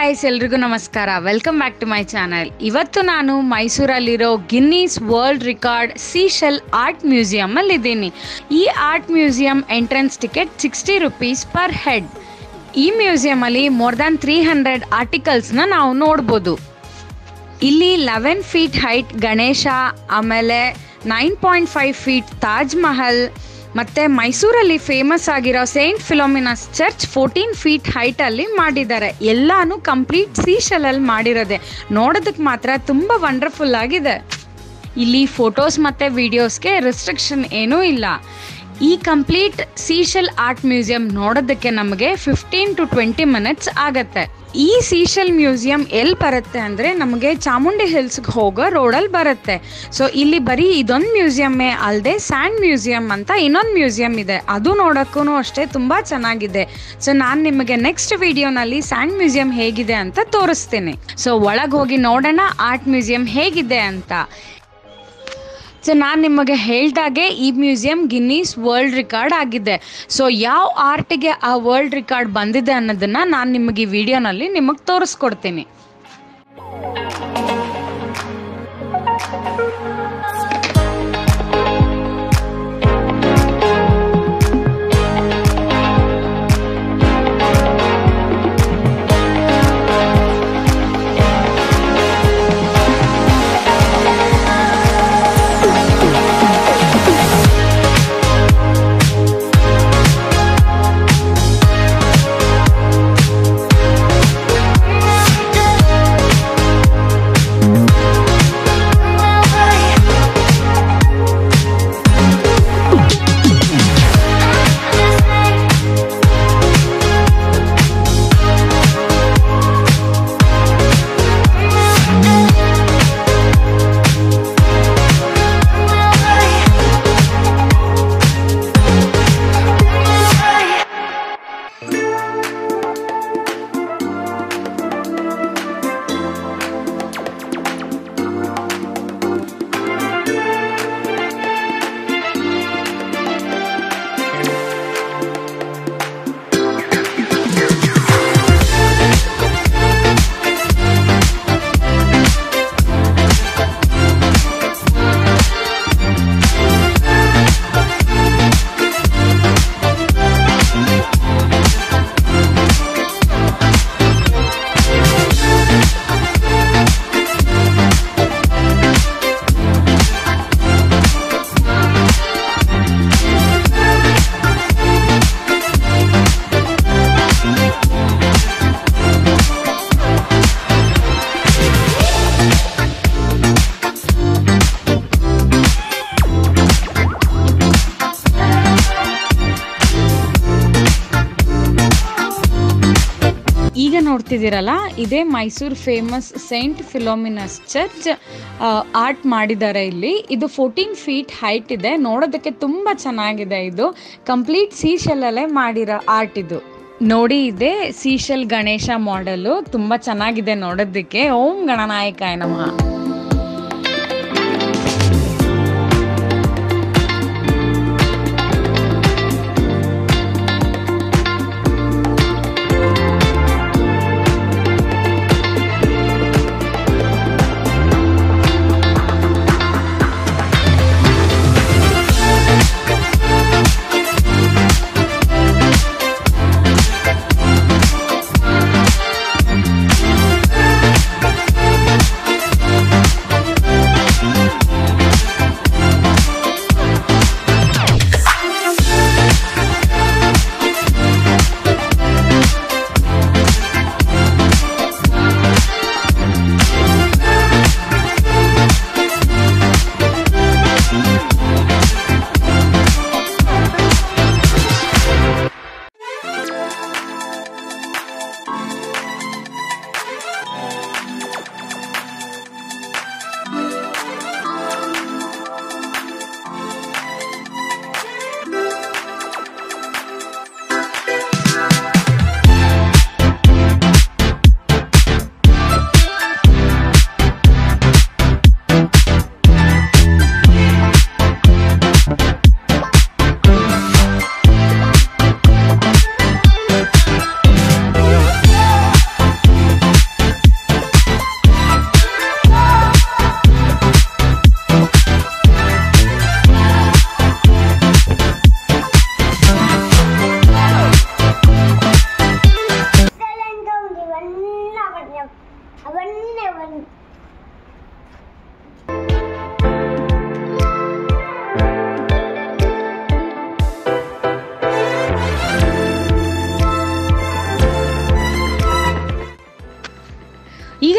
Guys, ಎಲ್ರಿಗೂ ನಮಸ್ಕಾರ. Welcome back to my channel. ಇವತ್ತು ನಾನು ಮೈಸೂರಲ್ಲಿರೋ Guinness world record seashell art ಮ್ಯೂಸಿಯಮಲ್ಲಿದ್ದೀನಿ. ಈ art museum entrance ticket 60 rupees per head. ಈ ಮ್ಯೂಸಿಯಮಲ್ಲಿ ಮೋರ್ ದ್ಯಾನ್ 300 ಆರ್ಟಿಕಲ್ಸ್ನ ನಾವು ನೋಡ್ಬೋದು. ಇಲ್ಲಿ 11 feet ಹೈಟ್ ಗಣೇಶ, ಆಮೇಲೆ 9.5 feet ತಾಜ್ ಮಹಲ್, ಮತ್ತು ಮೈಸೂರಲ್ಲಿ ಫೇಮಸ್ ಆಗಿರೋ ಸೇಂಟ್ ಫಿಲೋಮಿನಾಸ್ ಚರ್ಚ್ 14 feet ಹೈಟಲ್ಲಿ ಮಾಡಿದ್ದಾರೆ. ಎಲ್ಲಾನು ಕಂಪ್ಲೀಟ್ ಸೀಶೆಲಲ್ಲಿ ಮಾಡಿರೋದೆ. ನೋಡೋದಕ್ಕೆ ಮಾತ್ರ ತುಂಬ ವಂಡರ್ಫುಲ್ ಆಗಿದೆ. ಇಲ್ಲಿ ಫೋಟೋಸ್ ಮತ್ತು ವಿಡಿಯೋಸ್ಗೆ ರೆಸ್ಟ್ರಿಕ್ಷನ್ ಏನೂ ಇಲ್ಲ. ಈ ಕಂಪ್ಲೀಟ್ ಸೀಶೆಲ್ ಆರ್ಟ್ ಮ್ಯೂಸಿಯಂ ನೋಡೋದಕ್ಕೆ ನಮಗೆ 15 to 20 minutes ಆಗುತ್ತೆ. ಈ ಸೀಶೆಲ್ ಮ್ಯೂಸಿಯಂ ಎಲ್ಲಿ ಬರುತ್ತೆ ಅಂದರೆ ನಮಗೆ ಚಾಮುಂಡಿ ಹಿಲ್ಸ್ಗೆ ಹೋಗೋ ರೋಡಲ್ಲಿ ಬರುತ್ತೆ. ಸೊ ಇಲ್ಲಿ ಬರೀ ಇದೊಂದು ಮ್ಯೂಸಿಯಮ್ಮೇ ಅಲ್ಲದೆ ಸ್ಯಾಂಡ್ ಮ್ಯೂಸಿಯಂ ಅಂತ ಇನ್ನೊಂದು ಮ್ಯೂಸಿಯಂ ಇದೆ. ಅದು ನೋಡೋಕ್ಕೂ ಅಷ್ಟೇ ತುಂಬ ಚೆನ್ನಾಗಿದೆ. ಸೊ ನಾನು ನಿಮಗೆ ನೆಕ್ಸ್ಟ್ ವಿಡಿಯೋನಲ್ಲಿ ಸ್ಯಾಂಡ್ ಮ್ಯೂಸಿಯಂ ಹೇಗಿದೆ ಅಂತ ತೋರಿಸ್ತೀನಿ. ಸೊ ಒಳಗೆ ಹೋಗಿ ನೋಡೋಣ ಆರ್ಟ್ ಮ್ಯೂಸಿಯಂ ಹೇಗಿದೆ ಅಂತ. ಸೊ ನಾನು ನಿಮಗೆ ಹೇಳ್ದಾಗೆ ಈ ಮ್ಯೂಸಿಯಂ ಗಿನ್ನೀಸ್ ವರ್ಲ್ಡ್ ರಿಕಾರ್ಡ್ ಆಗಿದೆ. ಸೊ ಯಾವ ಆರ್ಟಿಗೆ ಆ ವರ್ಲ್ಡ್ ರಿಕಾರ್ಡ್ ಬಂದಿದೆ ಅನ್ನೋದನ್ನು ನಾನು ನಿಮಗೆ ಈ ವಿಡಿಯೋನಲ್ಲಿ ನಿಮಗೆ ತೋರಿಸ್ಕೊಡ್ತೀನಿ. ಈಗ ನೋಡ್ತಿದ್ದೀರಲ್ಲ, ಇದೇ Mysuru famous Saint Philomena's church art ಮಾಡಿದ್ದಾರೆ ಇಲ್ಲಿ. ಇದು 14 feet ಹೈಟ್ ಇದೆ. ನೋಡೋದಕ್ಕೆ ತುಂಬ ಚೆನ್ನಾಗಿದೆ. ಇದು ಕಂಪ್ಲೀಟ್ ಸೀಶೆಲ್ಲಲ್ಲೇ ಮಾಡಿರೋ ಆರ್ಟ್ ಇದು. ನೋಡಿ, ಇದೆ ಸೀಶೆಲ್ ಗಣೇಶ ಮಾಡೆಲು. ತುಂಬ ಚೆನ್ನಾಗಿದೆ ನೋಡೋದಕ್ಕೆ. ಓಂ ಗಣನಾಯಕಾಯ ನಮಃ.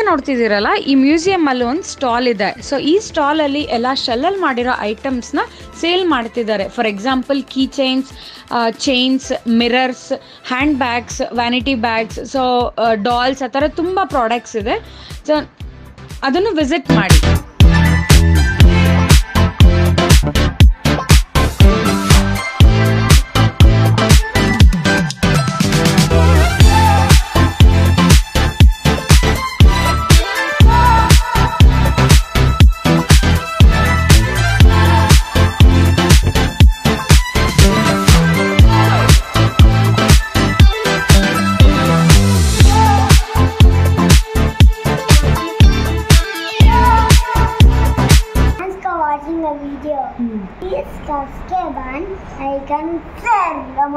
ನೋಡ್ತಿದ್ದೀರಲ್ಲ, ಈ ಮ್ಯೂಸಿಯಮಲ್ಲಿ ಒಂದು ಸ್ಟಾಲ್ ಇದೆ. ಸೊ ಈ ಸ್ಟಾಲಲ್ಲಿ ಎಲ್ಲ ಶೆಲ್ಲಲ್ಲಿ ಮಾಡಿರೋ ಐಟಮ್ಸ್ನ ಸೇಲ್ ಮಾಡ್ತಿದ್ದಾರೆ. For example key chains, mirrors, hand bags, vanity bags, so dolls, ಆ ಥರ ತುಂಬ ಪ್ರಾಡಕ್ಟ್ಸ್ ಇದೆ. ಸೊ ಅದನ್ನು ವಿಸಿಟ್ ಮಾಡಿ. Video. Please subscribe and icon bell.